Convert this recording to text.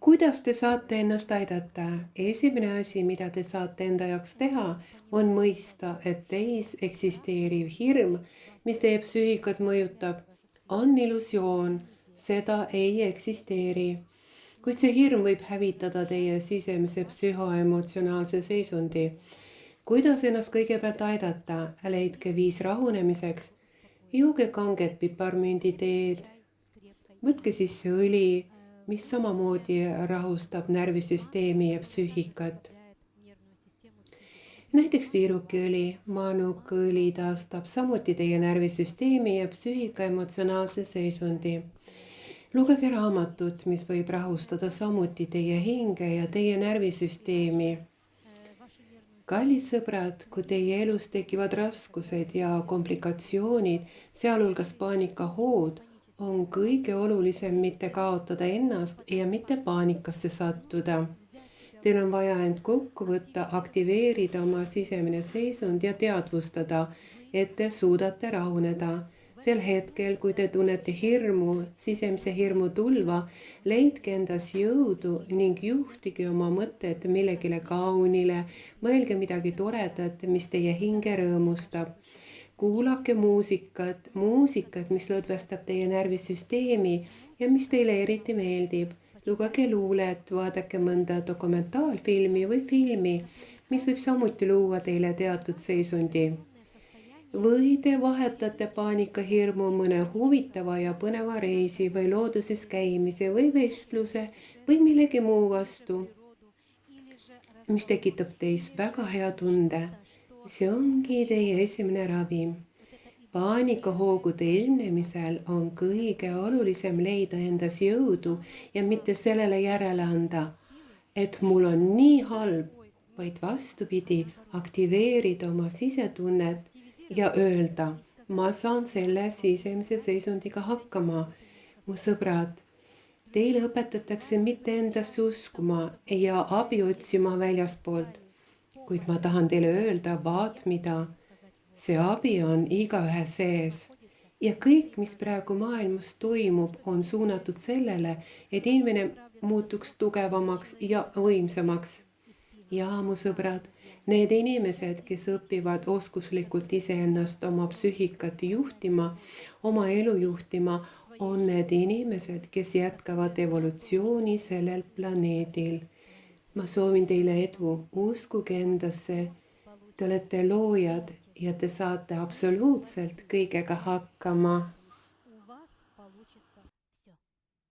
Kuidas te saate ennast aidata? Esimene asi, mida te saate enda jaoks teha, on mõista, et teis eksisteeriv hirm, mis teie psüühikat mõjutab, on illusioon, seda ei eksisteeri. Kuid see hirm võib hävitada teie sisemise psühhoemotsionaalse seisundi. Kuidas ennast kõigepealt aidata? Leidke viis rahunemiseks. Jooge kanget piparmünditeed. Võtke sisse õli, mis samamoodi rahustab närvisüsteemi ja psüühikat. Näiteks viirukiõli, manukaõli taastab samuti teie närvisüsteemi ja psüühika emotsionaalse seisundi. Lugege raamatut, mis võib rahustada samuti teie hinge ja teie närvisüsteemi. Kallid sõbrad, kui teie elus tekivad raskused ja komplikatsioonid, sealhulgas paanikahood, on kõige olulisem mitte kaotada ennast ja mitte paanikasse sattuda. Teil on vaja end kokku võtta, aktiveerida oma sisemine seisund ja teadvustada, et te suudate rahuneda. Sel hetkel, kui te tunnete hirmu, sisemise hirmu tulva, leidke endas jõudu ning juhtige oma mõtted millegile kaunile, mõelge midagi toredat, mis teie hinge rõõmustab. Kuulake muusikat, mis lõdvestab teie närvisüsteemi ja mis teile eriti meeldib. Lugege luulet, vaadake mõnda dokumentaalfilmi või filmi, mis võib samuti luua teile teatud seisundi. Või te vahetate paanikahirmu mõne huvitava ja põneva reisi või looduses käimise või vestluse või millegi muu vastu, mis tekitab teis väga hea tunde. See ongi teie esimene ravi. Paanikahoogude ilmnemisel on kõige olulisem leida endas jõudu ja mitte sellele järele anda, et mul on nii halb, vaid vastupidi, aktiveerida oma sisetunnet ja öelda, ma saan selle sisemise seisundiga hakkama. Mu sõbrad, teile õpetatakse mitte endasse uskuma ja abi otsima väljaspoolt, kuid ma tahan teile öelda, vaat mida, see abi on igaühe sees. Ja kõik, mis praegu maailmas toimub, on suunatud sellele, et inimene muutuks tugevamaks ja võimsamaks. Ja mu sõbrad, need inimesed, kes õpivad oskuslikult iseennast oma psüühikat juhtima, oma elu juhtima, on need inimesed, kes jätkavad evolutsiooni sellel planeedil. Ma soovin teile edu, uskuge endasse, te olete loojad ja te saate absoluutselt kõigega hakkama.